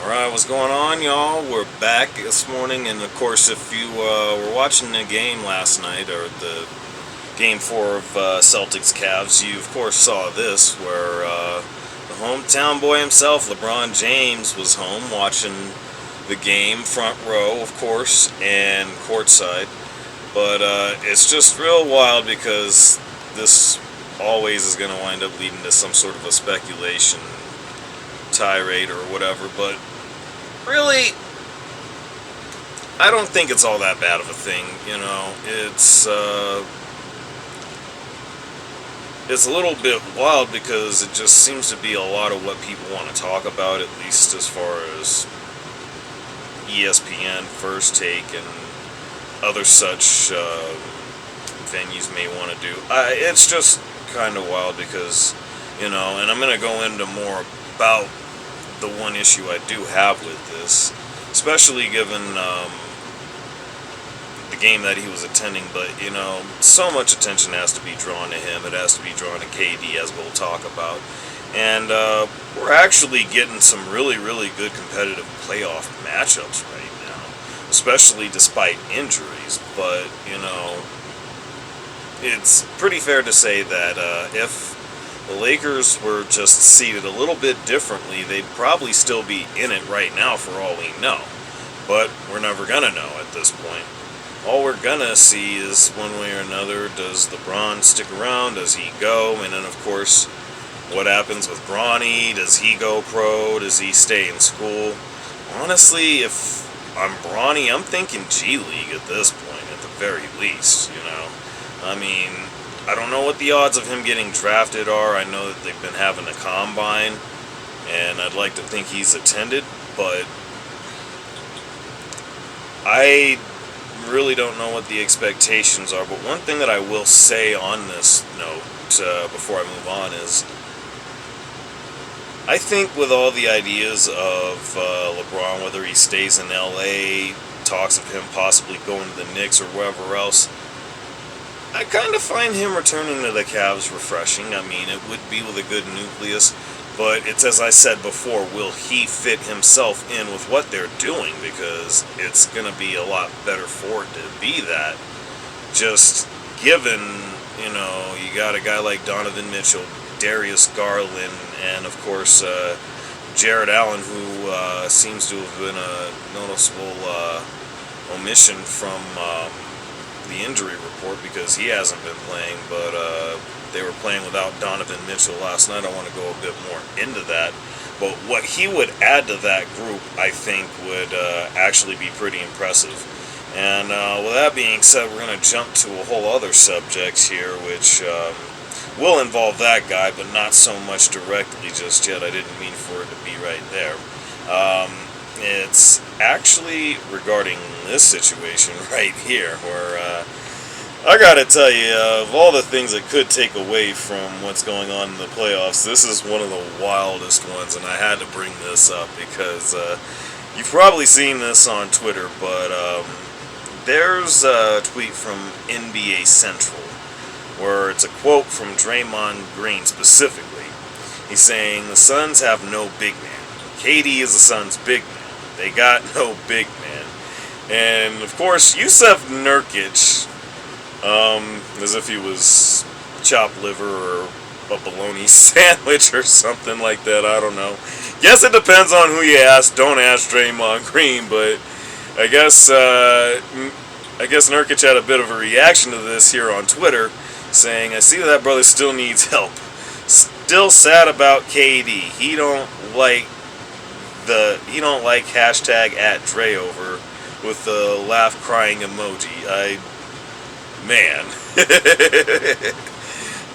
Alright, what's going on, y'all? We're back this morning, and of course, if you were watching the game last night, or the game 4 of Celtics Cavs, you of course saw this, where the hometown boy himself, LeBron James, was home watching the game, front row, of course, and courtside. But it's just real wild because this always is going to wind up leading to some sort of a speculation tirade or whatever, but really, I don't think it's all that bad of a thing. It's a little bit wild because it just seems to be a lot of what people want to talk about, at least as far as ESPN, First Take, and other such venues may want to do. It's just kind of wild because, and I'm going to go into more about the one issue I do have with this, especially given the game that he was attending. But so much attention has to be drawn to him. It has to be drawn to KD, as we'll talk about. And we're actually getting some really, really good competitive playoff matchups right now, especially despite injuries. But it's pretty fair to say that if the Lakers were just seeded a little bit differently, they'd probably still be in it right now for all we know. But we're never going to know at this point. All we're going to see is, one way or another, does LeBron stick around? Does he go? And then, of course, what happens with Bronny? Does he go pro? Does he stay in school? Honestly, if I'm Bronny, I'm thinking G League at this point, at the very least, I don't know what the odds of him getting drafted are. I know that they've been having a combine, and I'd like to think he's attended, but I really don't know what the expectations are. But one thing that I will say on this note, before I move on, is I think with all the ideas of LeBron, whether he stays in LA, talks of him possibly going to the Knicks or wherever else, I kind of find him returning to the Cavs refreshing. It would be with a good nucleus, but it's, as I said before, will he fit himself in with what they're doing? Because it's going to be a lot better for it to be that. Just given, you got a guy like Donovan Mitchell, Darius Garland, and of course Jared Allen, who seems to have been a noticeable omission from the injury report because he hasn't been playing, but they were playing without Donovan Mitchell last night. I want to go a bit more into that, but what he would add to that group, I think, would actually be pretty impressive. And with that being said, we're going to jump to a whole other subject here, which will involve that guy, but not so much directly just yet. I didn't mean for it to be right there. It's actually regarding this situation right here, where I gotta tell you, of all the things that could take away from what's going on in the playoffs, this is one of the wildest ones, and I had to bring this up because you've probably seen this on Twitter, but there's a tweet from NBA Central where it's a quote from Draymond Green specifically. He's saying, "The Suns have no big man. KD is the Suns' big man. They got no big man." And of course, Yousef Nurkic, as if he was chopped liver or a bologna sandwich or something like that. I don't know. Guess it depends on who you ask. Don't ask Draymond Green, but I guess Nurkic had a bit of a reaction to this here on Twitter, saying, "I see that brother still needs help. Still sad about KD. He don't like hashtag @Drayover with the laugh crying emoji." Man,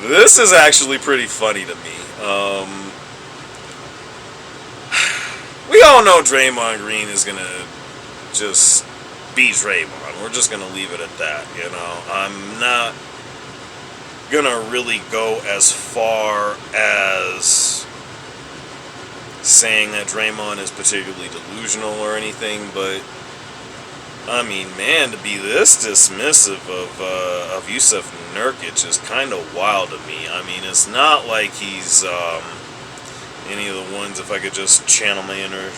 this is actually pretty funny to me. We all know Draymond Green is gonna just be Draymond. We're just gonna leave it at that. I'm not gonna really go as far as saying that Draymond is particularly delusional or anything, but man, to be this dismissive of Yousef Nurkic is kind of wild to me. It's not like he's any of the ones, if I could just channel my inner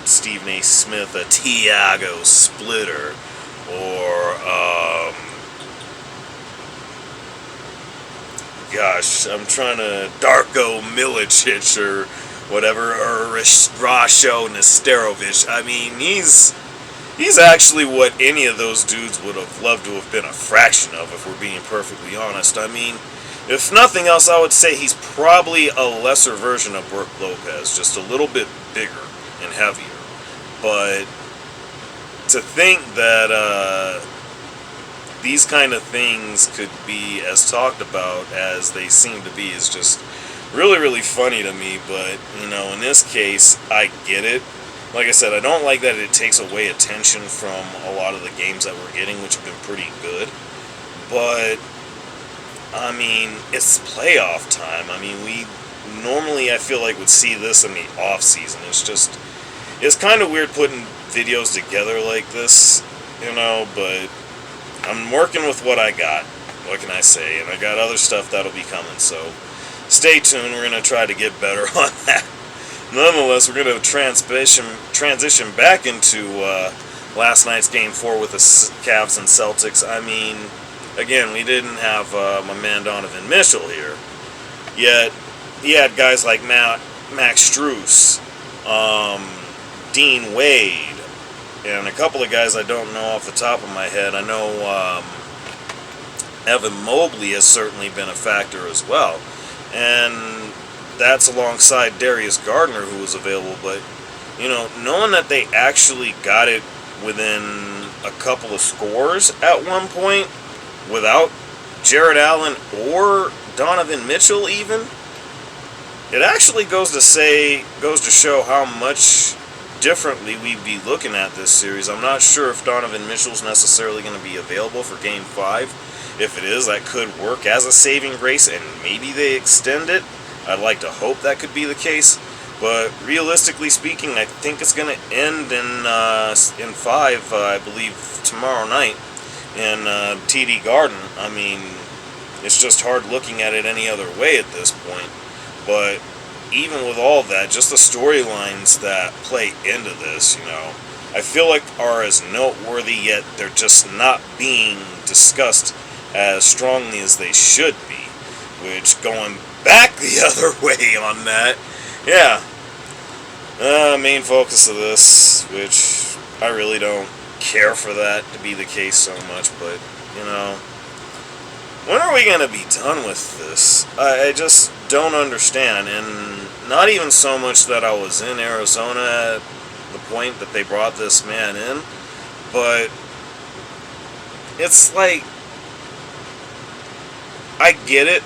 Stephen A. Smith a Tiago splitter, or gosh, I'm trying to Darko Milicic or whatever, or Rasho Nesterovic. I mean, he's actually what any of those dudes would have loved to have been a fraction of, if we're being perfectly honest. I mean, if nothing else, I would say he's probably a lesser version of Brook Lopez, just a little bit bigger and heavier. But to think that these kind of things could be as talked about as they seem to be is just really, really funny to me. But, you know, in this case, I get it. Like I said, I don't like that it takes away attention from a lot of the games that we're getting, which have been pretty good. But, I mean, it's playoff time. I mean, we normally, I feel like, would see this in the off season. It's kind of weird putting videos together like this, you know, but I'm working with what I got. What can I say? And I got other stuff that'll be coming, so stay tuned. We're going to try to get better on that. Nonetheless, we're going to transition back into last night's Game 4 with the Cavs and Celtics. I mean, again, we didn't have my man Donovan Mitchell here. Yet, he had guys like Max Strus, Dean Wade, and a couple of guys I don't know off the top of my head. I know Evan Mobley has certainly been a factor as well. And that's alongside Darius Gardner, who was available. But, you know, knowing that they actually got it within a couple of scores at one point without Jared Allen or Donovan Mitchell even, it actually goes to show how much differently we'd be looking at this series. I'm not sure if Donovan Mitchell's necessarily going to be available for Game 5. If it is, that could work as a saving grace, and maybe they extend it. I'd like to hope that could be the case. But realistically speaking, I think it's going to end in 5, I believe, tomorrow night in TD Garden. I mean, it's just hard looking at it any other way at this point. But even with all that, just the storylines that play into this, you know, I feel like are as noteworthy, yet they're just not being discussed as strongly as they should be. Which, going back the other way on that, yeah, main focus of this, which I really don't care for that to be the case so much, but, you know, when are we going to be done with this? I just don't understand, and not even so much that I was in Arizona at the point that they brought this man in, but it's like, I get it.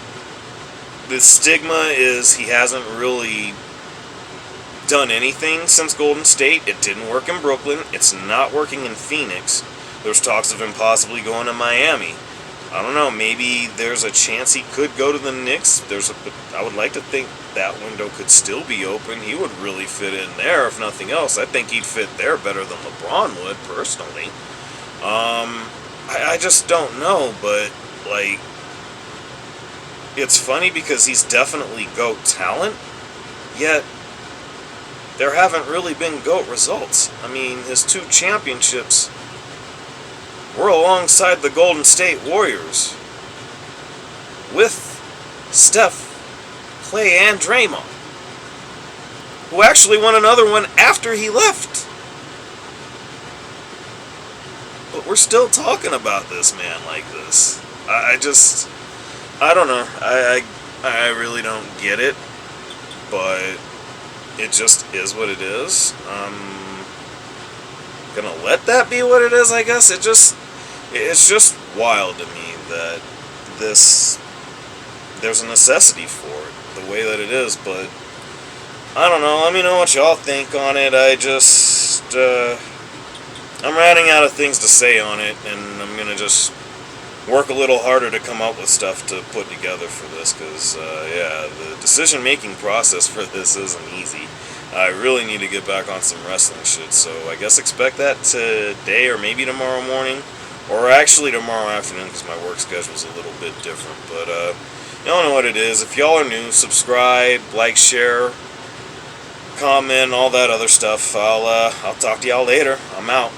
The stigma is he hasn't really done anything since Golden State. It didn't work in Brooklyn. It's not working in Phoenix. There's talks of him possibly going to Miami. I don't know, maybe there's a chance he could go to the Knicks. I would like to think that window could still be open. He would really fit in there, if nothing else. I think he'd fit there better than LeBron would, personally. I just don't know, but, like, it's funny because he's definitely GOAT talent, yet there haven't really been GOAT results. I mean, his 2 championships were alongside the Golden State Warriors with Steph, Clay, and Draymond, who actually won another one after he left. But we're still talking about this man like this. I don't know. I really don't get it, but it just is what it is. I'm gonna let that be what it is, I guess. It's just wild to me that there's a necessity for it, the way that it is, but I don't know. Let me know what y'all think on it. I'm running out of things to say on it, and I'm gonna just work a little harder to come up with stuff to put together for this, because, yeah, the decision-making process for this isn't easy. I really need to get back on some wrestling shit, so I guess expect that today or maybe tomorrow morning, or actually tomorrow afternoon, because my work schedule's a little bit different, but, y'all know what it is. If y'all are new, subscribe, like, share, comment, all that other stuff. I'll talk to y'all later. I'm out.